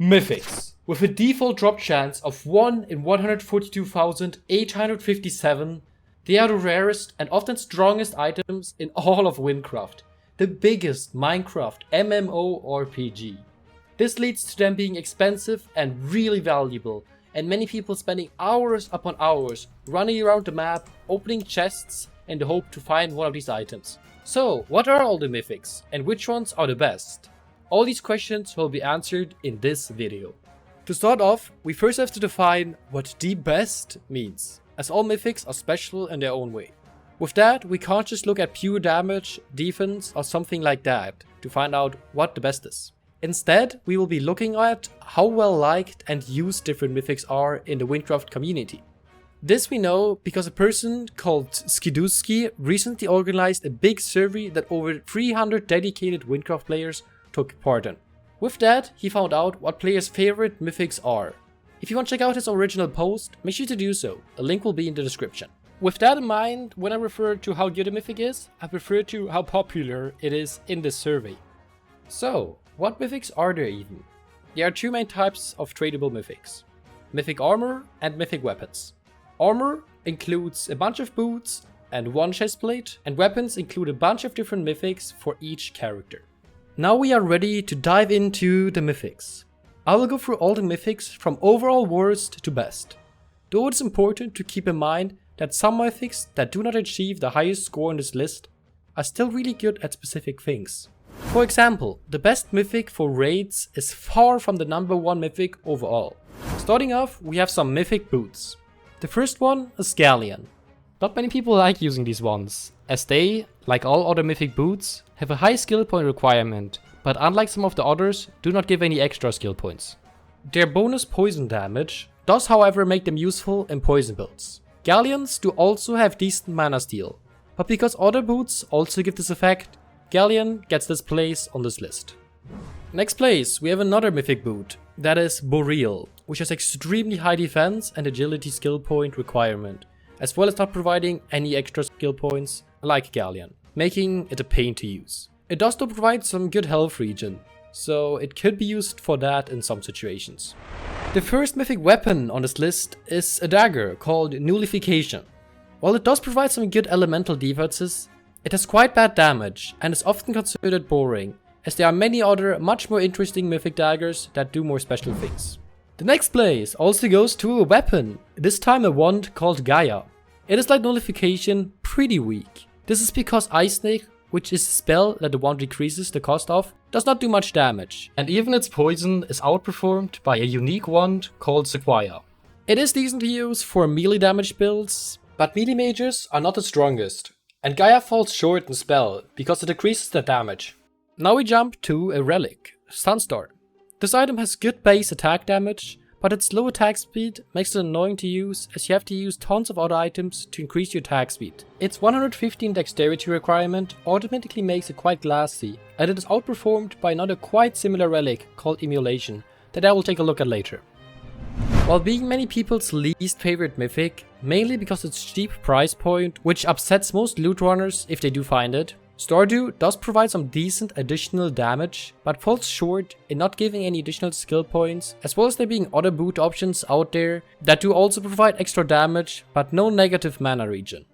Mythics. With a default drop chance of 1 in 142,857, they are the rarest and often strongest items in all of Wynncraft, the biggest Minecraft MMORPG. This leads to them being expensive and really valuable, and many people spending hours upon hours running around the map, opening chests in the hope to find one of these items. So, what are all the mythics, and which ones are the best? All these questions will be answered in this video. To start off, we first have to define what the best means, as all mythics are special in their own way. With that, we can't just look at pure damage, defense, or something like that to find out what the best is. Instead, we will be looking at how well liked and used different mythics are in the Wynncraft community. This we know because a person called Skiduski recently organized a big survey that over 300 dedicated Wynncraft players took part in. With that, he found out what players' favorite mythics are. If you want to check out his original post, make sure to do so, a link will be in the description. With that in mind, when I refer to how good a mythic is, I refer to how popular it is in this survey. So, what mythics are there even? There are two main types of tradable mythics: mythic armor and mythic weapons. Armor includes a bunch of boots and one chestplate, and weapons include a bunch of different mythics for each character. Now we are ready to dive into the mythics. I will go through all the mythics from overall worst to best. Though it's important to keep in mind that some mythics that do not achieve the highest score on this list are still really good at specific things. For example, the best mythic for raids is far from the number one mythic overall. Starting off, we have some mythic boots. The first one is Galleon. Not many people like using these ones, as they, like all other mythic boots, have a high skill point requirement, but unlike some of the others, do not give any extra skill points. Their bonus poison damage does however make them useful in poison builds. Galleons do also have decent mana steal, but because other boots also give this effect, Galleon gets this place on this list. Next place, we have another mythic boot, that is Boreal, which has extremely high defense and agility skill point requirement, as well as not providing any extra skill points like Galleon, making it a pain to use. It does though provide some good health regen, so it could be used for that in some situations. The first mythic weapon on this list is a dagger called Nullification. While it does provide some good elemental defenses, it has quite bad damage and is often considered boring, as there are many other much more interesting mythic daggers that do more special things. The next place also goes to a weapon, this time a wand called Gaia. It is like Nullification, pretty weak. This is because Ice Snake, which is a spell that the wand decreases the cost of, does not do much damage, and even its poison is outperformed by a unique wand called Sequoia. It is decent to use for melee damage builds, but melee mages are not the strongest, and Gaia falls short in spell because it decreases the damage. Now we jump to a Relik, Sunstar. This item has good base attack damage, but its low attack speed makes it annoying to use as you have to use tons of other items to increase your attack speed. Its 115 dexterity requirement automatically makes it quite glassy, and it is outperformed by another quite similar relic called Immolation that I will take a look at later. While being many people's least favorite mythic, mainly because its cheap price point, which upsets most loot runners if they do find it, Stardew does provide some decent additional damage, but falls short in not giving any additional skill points, as well as there being other boot options out there that do also provide extra damage, but no negative mana regen.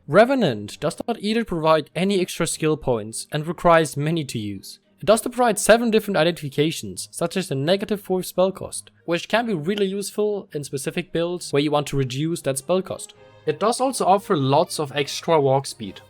Revenant does not either provide any extra skill points and requires many to use. It does provide 7 different identifications, such as the -4 spell cost, which can be really useful in specific builds where you want to reduce that spell cost. It does also offer lots of extra walk speed.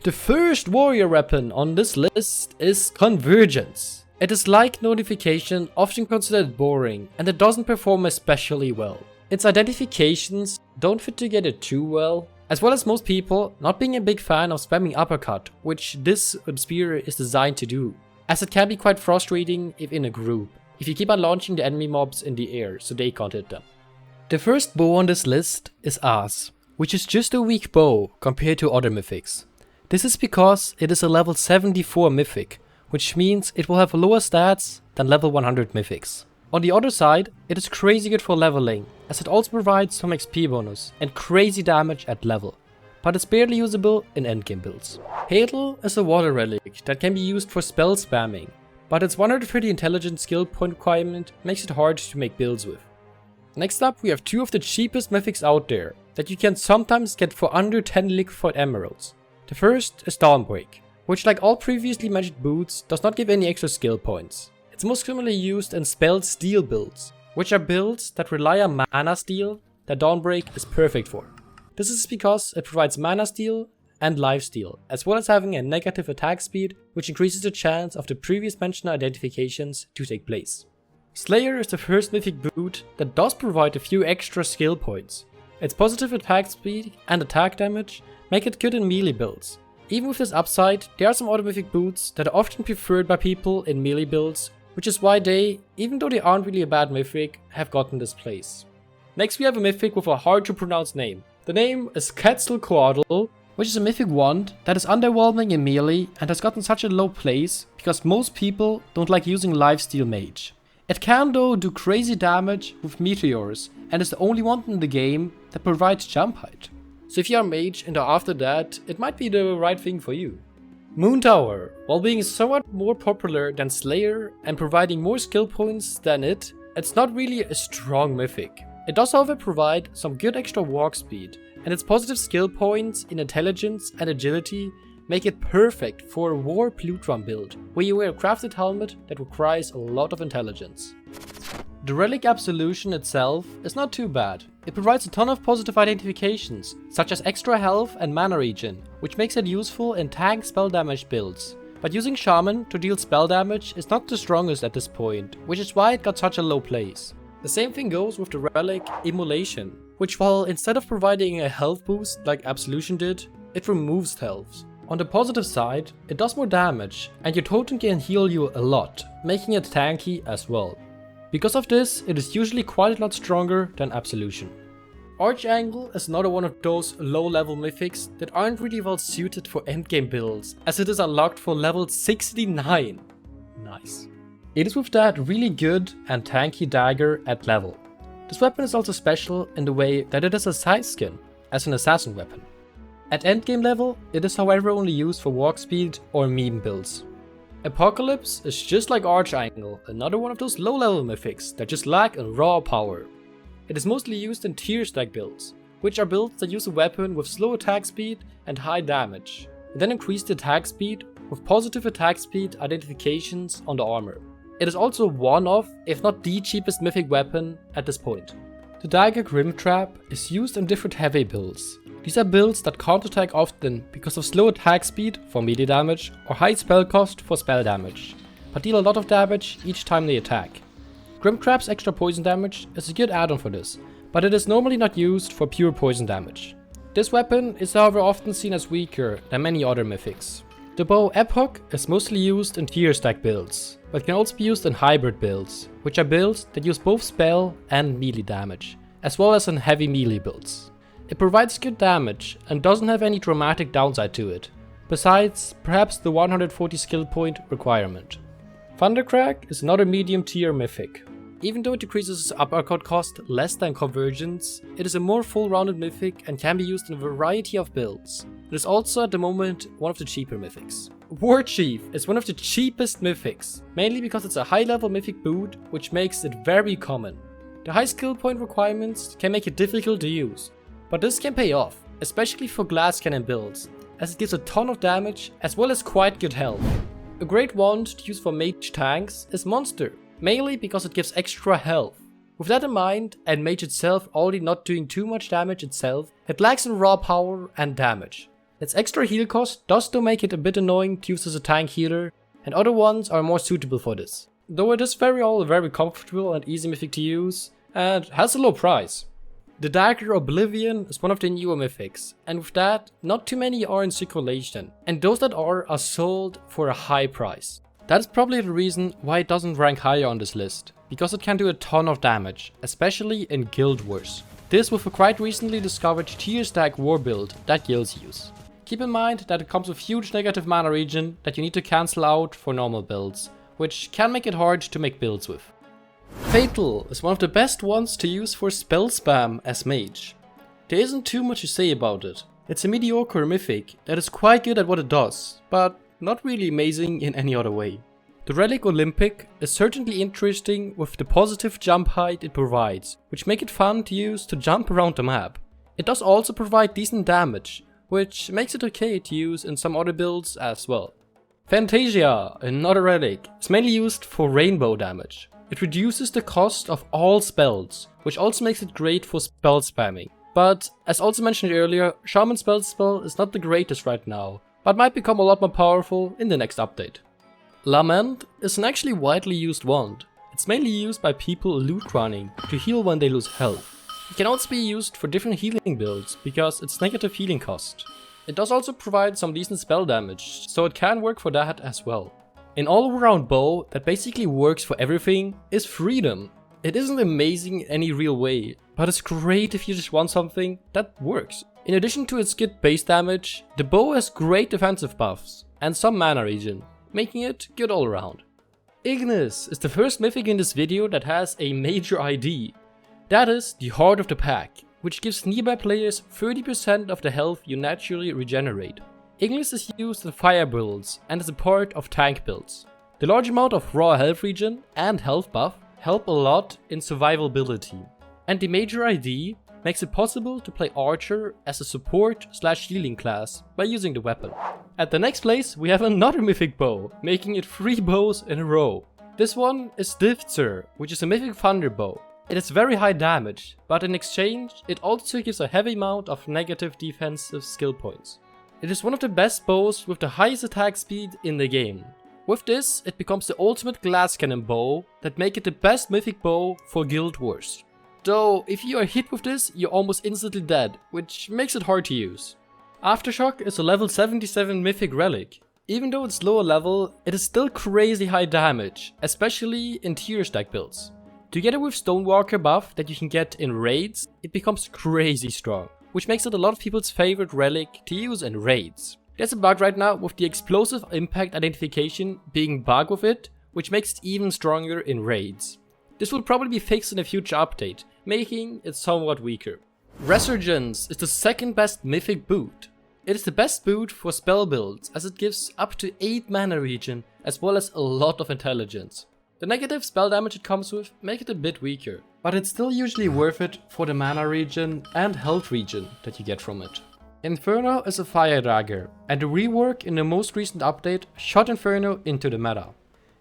The first warrior weapon on this list is Convergence. It is like Nullification, often considered boring, and it doesn't perform especially well. Its identifications don't fit together too well, as well as most people not being a big fan of spamming uppercut, which this spear is designed to do, as it can be quite frustrating if in a group, if you keep on launching the enemy mobs in the air so they can't hit them. The first bow on this list is As, which is just a weak bow compared to other mythics. This is because it is a level 74 mythic, which means it will have lower stats than level 100 mythics. On the other side, it is crazy good for leveling, as it also provides some XP bonus and crazy damage at level, but it's barely usable in endgame builds. Hadal is a water relic that can be used for spell spamming, but its 130 intelligence skill point requirement makes it hard to make builds with. Next up we have two of the cheapest mythics out there that you can sometimes get for under 10 liquefied emeralds. The first is Dawnbreak, which like all previously mentioned boots does not give any extra skill points. It's most commonly used in spell steal builds, which are builds that rely on mana steal that Dawnbreak is perfect for. This is because it provides mana steal and lifesteal, as well as having a negative attack speed, which increases the chance of the previous mentioned identifications to take place. Slayer is the first mythic boot that does provide a few extra skill points. Its positive attack speed and attack damage make it good in melee builds. Even with this upside, there are some other mythic boots that are often preferred by people in melee builds, which is why they, even though they aren't really a bad mythic, have gotten this place. Next we have a mythic with a hard to pronounce name. The name is Quetzalcoatl, which is a mythic wand that is underwhelming in melee and has gotten such a low place because most people don't like using lifesteal mage. It can though do crazy damage with meteors and is the only one in the game that provides jump height. So if you are mage and are after that, it might be the right thing for you. Moontower, while being somewhat more popular than Slayer and providing more skill points than it's not really a strong mythic. It does however provide some good extra walk speed, and its positive skill points in intelligence and agility make it perfect for a warp loot run build, where you wear a crafted helmet that requires a lot of intelligence. The Relik Absolution itself is not too bad. It provides a ton of positive identifications, such as extra health and mana regen, which makes it useful in tank spell damage builds. But using Shaman to deal spell damage is not the strongest at this point, which is why it got such a low place. The same thing goes with the relic Immolation, which while instead of providing a health boost like Absolution did, it removes health. On the positive side, it does more damage, and your totem can heal you a lot, making it tanky as well. Because of this, it is usually quite a lot stronger than Absolution. Archangel is another one of those low level mythics that aren't really well suited for endgame builds, as it is unlocked for level 69. Nice. It is with that really good and tanky dagger at level. This weapon is also special in the way that it is a side skin, as an assassin weapon. At endgame level, it is however only used for walk speed or meme builds. Apocalypse is just like Archangel, another one of those low level mythics that just lack in raw power. It is mostly used in tier stack builds, which are builds that use a weapon with slow attack speed and high damage, and then increase the attack speed with positive attack speed identifications on the armor. It is also one of, if not the cheapest mythic weapon at this point. The Dagger Grimtrap is used in different heavy builds. These are builds that counterattack often because of slow attack speed for melee damage or high spell cost for spell damage, but deal a lot of damage each time they attack. Grimtrap's extra poison damage is a good add-on for this, but it is normally not used for pure poison damage. This weapon is however often seen as weaker than many other mythics. The bow Epoch is mostly used in tier stack builds, but can also be used in hybrid builds, which are builds that use both spell and melee damage, as well as in heavy melee builds. It provides good damage and doesn't have any dramatic downside to it, besides perhaps the 140 skill point requirement. Thundracrack is another medium tier mythic. Even though it decreases its uppercut cost less than Convergence, it is a more full-rounded mythic and can be used in a variety of builds. It is also at the moment one of the cheaper mythics. Warchief is one of the cheapest mythics, mainly because it's a high-level mythic boot which makes it very common. The high skill point requirements can make it difficult to use, but this can pay off, especially for glass cannon builds, as it gives a ton of damage as well as quite good health. A great wand to use for mage tanks is Monster, mainly because it gives extra health. With that in mind, and mage itself already not doing too much damage itself, it lacks in raw power and damage. Its extra heal cost does though make it a bit annoying to use as a tank healer, and other ones are more suitable for this. Though it is very comfortable and easy mythic to use, and has a low price. The Dagger Oblivion is one of the newer mythics, and with that, not too many are in circulation, and those that are sold for a high price. That is probably the reason why it doesn't rank higher on this list, because it can do a ton of damage, especially in guild wars. This with a quite recently discovered tier stack war build that guilds use. Keep in mind that it comes with huge negative mana regen that you need to cancel out for normal builds, which can make it hard to make builds with. Fatal is one of the best ones to use for spell spam as mage. There isn't too much to say about it. It's a mediocre mythic that is quite good at what it does, but not really amazing in any other way. The Relik Olympic is certainly interesting with the positive jump height it provides, which make it fun to use to jump around the map. It does also provide decent damage, which makes it okay to use in some other builds as well. Fantasia, another relic, is mainly used for rainbow damage. It reduces the cost of all spells, which also makes it great for spell spamming. But, as also mentioned earlier, Shaman spell is not the greatest right now, but might become a lot more powerful in the next update. Lament is an actually widely used wand. It's mainly used by people loot running to heal when they lose health. It can also be used for different healing builds because it's negative healing cost. It does also provide some decent spell damage, so it can work for that as well. An all-around bow that basically works for everything is Freedom. It isn't amazing in any real way, but it's great if you just want something that works. In addition to its good base damage, the bow has great defensive buffs and some mana regen, making it good all around. Ignis is the first mythic in this video that has a major ID. That is the Heart of the Pack, which gives nearby players 30% of the health you naturally regenerate. Ignis is used in fire builds and is a part of tank builds. The large amount of raw health regen and health buff help a lot in survivability. And the major ID makes it possible to play Archer as a support/healing class by using the weapon. At the next place we have another mythic bow, making it 3 bows in a row. This one is Divzer, which is a mythic thunder bow. It is very high damage, but in exchange it also gives a heavy amount of negative defensive skill points. It is one of the best bows with the highest attack speed in the game. With this, it becomes the ultimate glass cannon bow that make it the best mythic bow for Guild Wars. Though, if you are hit with this, you're almost instantly dead, which makes it hard to use. Aftershock is a level 77 mythic relic. Even though it's lower level, it is still crazy high damage, especially in tier stack builds. Together with Stonewalker buff that you can get in raids, it becomes crazy strong, which makes it a lot of people's favorite relic to use in raids. There's a bug right now with the explosive impact identification being bugged with it, which makes it even stronger in raids. This will probably be fixed in a future update, making it somewhat weaker. Resurgence is the second best mythic boot. It is the best boot for spell builds as it gives up to 8 mana regen as well as a lot of intelligence. The negative spell damage it comes with make it a bit weaker, but it's still usually worth it for the mana regen and health regen that you get from it. Inferno is a fire dagger, and the rework in the most recent update shot Inferno into the meta.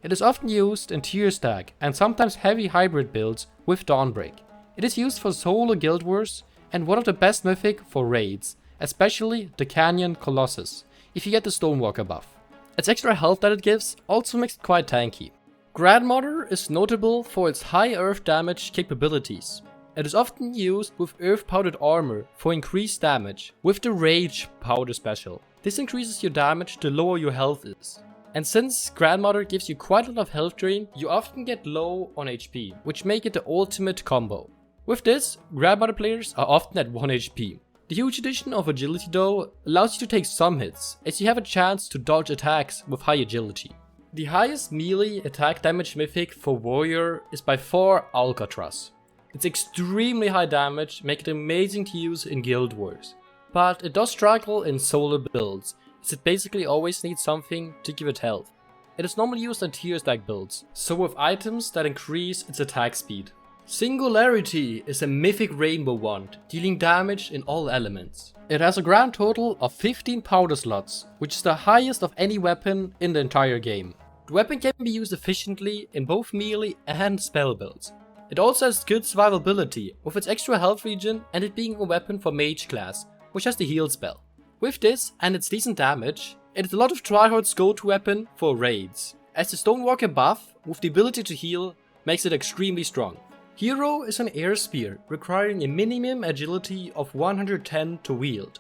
It is often used in tier stack and sometimes heavy hybrid builds with Dawnbreak. It is used for solo guild wars and one of the best mythic for raids, especially the Canyon Colossus, if you get the Stonewalker buff. Its extra health that it gives also makes it quite tanky. Grandmother is notable for its high earth damage capabilities. It is often used with earth powdered armor for increased damage with the Rage powder special. This increases your damage the lower your health is. And since Grandmother gives you quite a lot of health drain, you often get low on HP, which make it the ultimate combo. With this, Grandmother players are often at 1 HP. The huge addition of agility though allows you to take some hits, as you have a chance to dodge attacks with high agility. The highest melee attack damage mythic for warrior is by far Alkatraz. It's extremely high damage, making it amazing to use in guild wars. But it does struggle in solo builds, as it basically always needs something to give it health. It is normally used in tier stack builds, so with items that increase its attack speed. Singularity is a mythic rainbow wand, dealing damage in all elements. It has a grand total of 15 powder slots, which is the highest of any weapon in the entire game. The weapon can be used efficiently in both melee and spell builds. It also has good survivability, with its extra health regen and it being a weapon for mage class, which has the heal spell. With this and its decent damage, it is a lot of tryhard's go-to weapon for raids, as the Stonewalker buff with the ability to heal makes it extremely strong. Hero is an air spear, requiring a minimum agility of 110 to wield.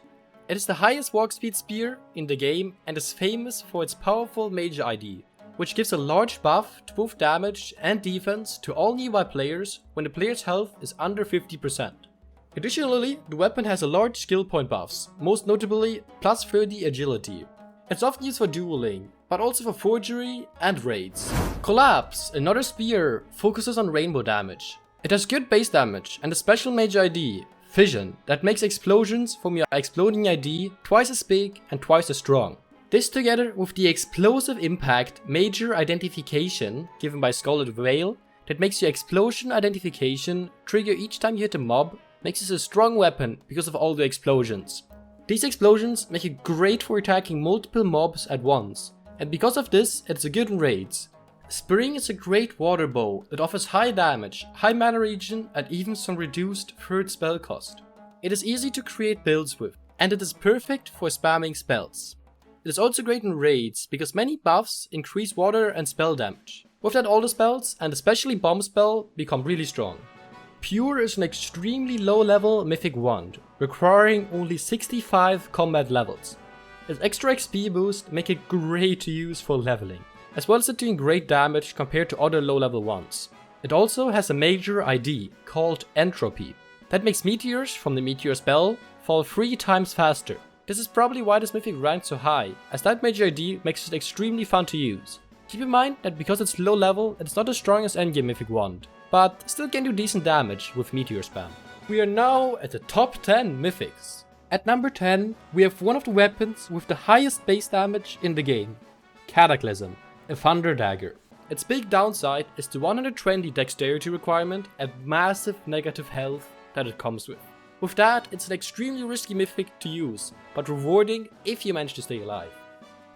It is the highest walk speed spear in the game and is famous for its powerful major ID, which gives a large buff to both damage and defense to all nearby players when the player's health is under 50%. Additionally, the weapon has a large skill point buffs, most notably plus 30 agility. It's often used for dueling, but also for forgery and raids. Collapse, another spear, focuses on rainbow damage. It has good base damage and a special major ID, Fission, that makes explosions from your exploding ID twice as big and twice as strong. This together with the explosive impact major identification given by Scarlet Veil that makes your explosion identification trigger each time you hit a mob makes this a strong weapon because of all the explosions. These explosions make it great for attacking multiple mobs at once, and because of this it's a good in raids. Spring is a great water bow that offers high damage, high mana regen and even some reduced third spell cost. It is easy to create builds with, and it is perfect for spamming spells. It is also great in raids because many buffs increase water and spell damage. With that all the spells, and especially bomb spell, become really strong. Pure is an extremely low level mythic wand, requiring only 65 combat levels. Its extra XP boost make it great to use for leveling, as well as it doing great damage compared to other low level ones. It also has a major ID called Entropy, that makes meteors from the meteor spell fall 3 times faster. This is probably why this mythic ranks so high, as that major ID makes it extremely fun to use. Keep in mind that because it's low level, it's not as strong as endgame mythic wand, but still can do decent damage with meteor spam. We are now at the top 10 mythics. At number 10, we have one of the weapons with the highest base damage in the game, Cataclysm, a Thunder Dagger. Its big downside is the 120 dexterity requirement and massive negative health that it comes with. With that, it's an extremely risky mythic to use, but rewarding if you manage to stay alive.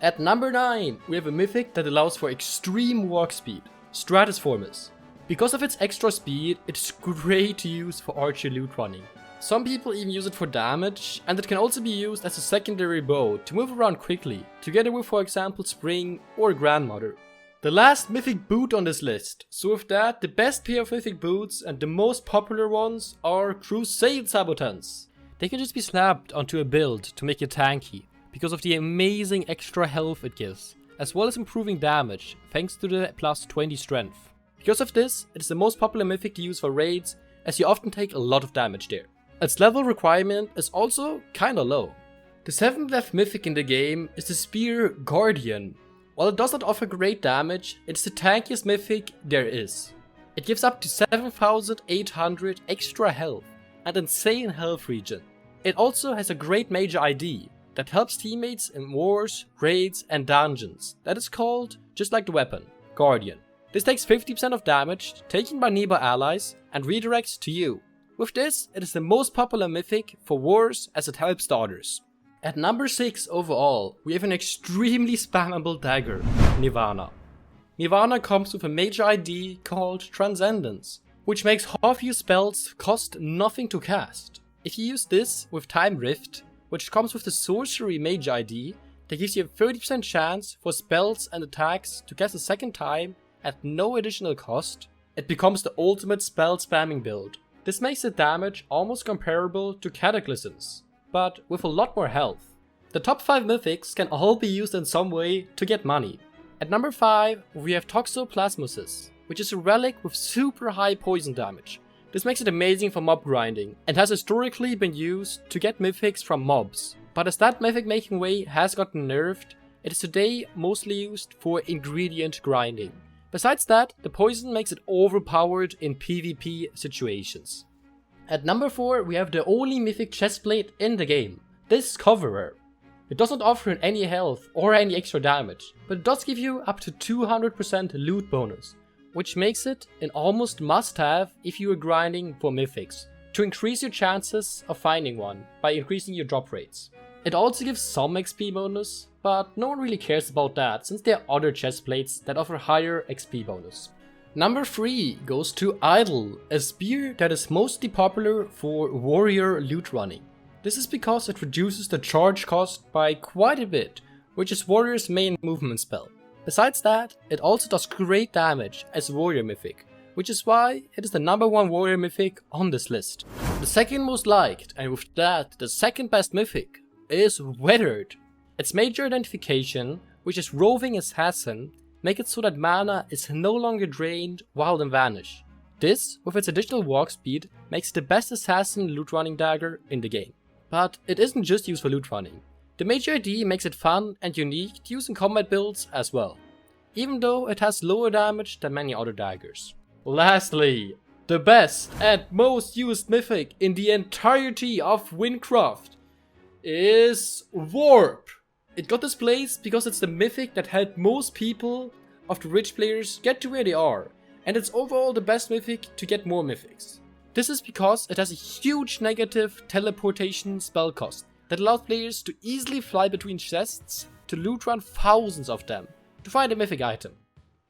At number 9, we have a mythic that allows for extreme walk speed, Stratusformus. Because of its extra speed, it's great to use for archer loot running. Some people even use it for damage, and it can also be used as a secondary bow to move around quickly, together with for example Spring or Grandmother. The last mythic boot on this list, so with that the best pair of mythic boots and the most popular ones are Crusade Sabotants. They can just be slapped onto a build to make it tanky, because of the amazing extra health it gives, as well as improving damage thanks to the plus 20 strength. Because of this, it is the most popular mythic to use for raids, as you often take a lot of damage there. Its level requirement is also kinda low. The 7th left mythic in the game is the Spear Guardian. While it does not offer great damage, it's the tankiest mythic there is. It gives up to 7800 extra health and insane health regen. It also has a great major ID that helps teammates in wars, raids and dungeons. That is called, just like the weapon, Guardian. This takes 50% of damage taken by nearby allies and redirects to you. With this, it is the most popular mythic for wars as it helps starters. At number 6 overall, we have an extremely spammable dagger, Nirvana. Nirvana comes with a major ID called Transcendence, which makes half your spells cost nothing to cast. If you use this with Time Rift, which comes with the Sorcery major ID, that gives you a 30% chance for spells and attacks to cast a second time at no additional cost, it becomes the ultimate spell spamming build. This makes the damage almost comparable to Cataclysms, but with a lot more health. The top 5 mythics can all be used in some way to get money. At number 5, we have Toxoplasmosis, which is a relic with super high poison damage. This makes it amazing for mob grinding, and has historically been used to get mythics from mobs. But as that mythic making way has gotten nerfed, it is today mostly used for ingredient grinding. Besides that, the poison makes it overpowered in PvP situations. At number 4, we have the only mythic chestplate in the game, Discoverer. It doesn't offer any health or any extra damage, but it does give you up to 200% loot bonus, which makes it an almost must-have if you are grinding for mythics, to increase your chances of finding one by increasing your drop rates. It also gives some XP bonus, but no one really cares about that since there are other chestplates that offer higher XP bonus. Number 3 goes to Idol, a spear that is mostly popular for warrior loot running. This is because it reduces the charge cost by quite a bit, which is warrior's main movement spell. Besides that, it also does great damage as warrior mythic, which is why it is the number 1 warrior mythic on this list. The second most liked, and with that the second best mythic, is Weathered. Its major identification, which is Roving Assassin, make it so that mana is no longer drained while in Vanish. This, with its additional walk speed, makes it the best assassin loot running dagger in the game. But it isn't just used for loot running. The major ID makes it fun and unique to use in combat builds as well, even though it has lower damage than many other daggers. Lastly, the best and most used mythic in the entirety of Wynncraft is Warp. It got this place because it's the mythic that helped most people of the rich players get to where they are, and it's overall the best mythic to get more mythics. This is because it has a huge negative teleportation spell cost that allows players to easily fly between chests to loot run thousands of them to find a mythic item.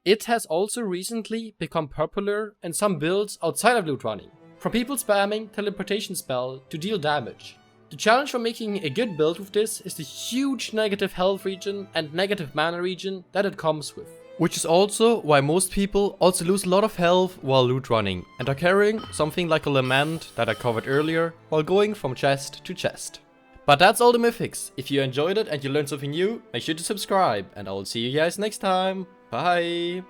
It has also recently become popular in some builds outside of loot running, from people spamming teleportation spell to deal damage. The challenge for making a good build with this is the huge negative health regen and negative mana regen that it comes with. Which is also why most people also lose a lot of health while loot running and are carrying something like a Lament that I covered earlier while going from chest to chest. But that's all the mythics. If you enjoyed it and you learned something new, make sure to subscribe and I will see you guys next time. Bye!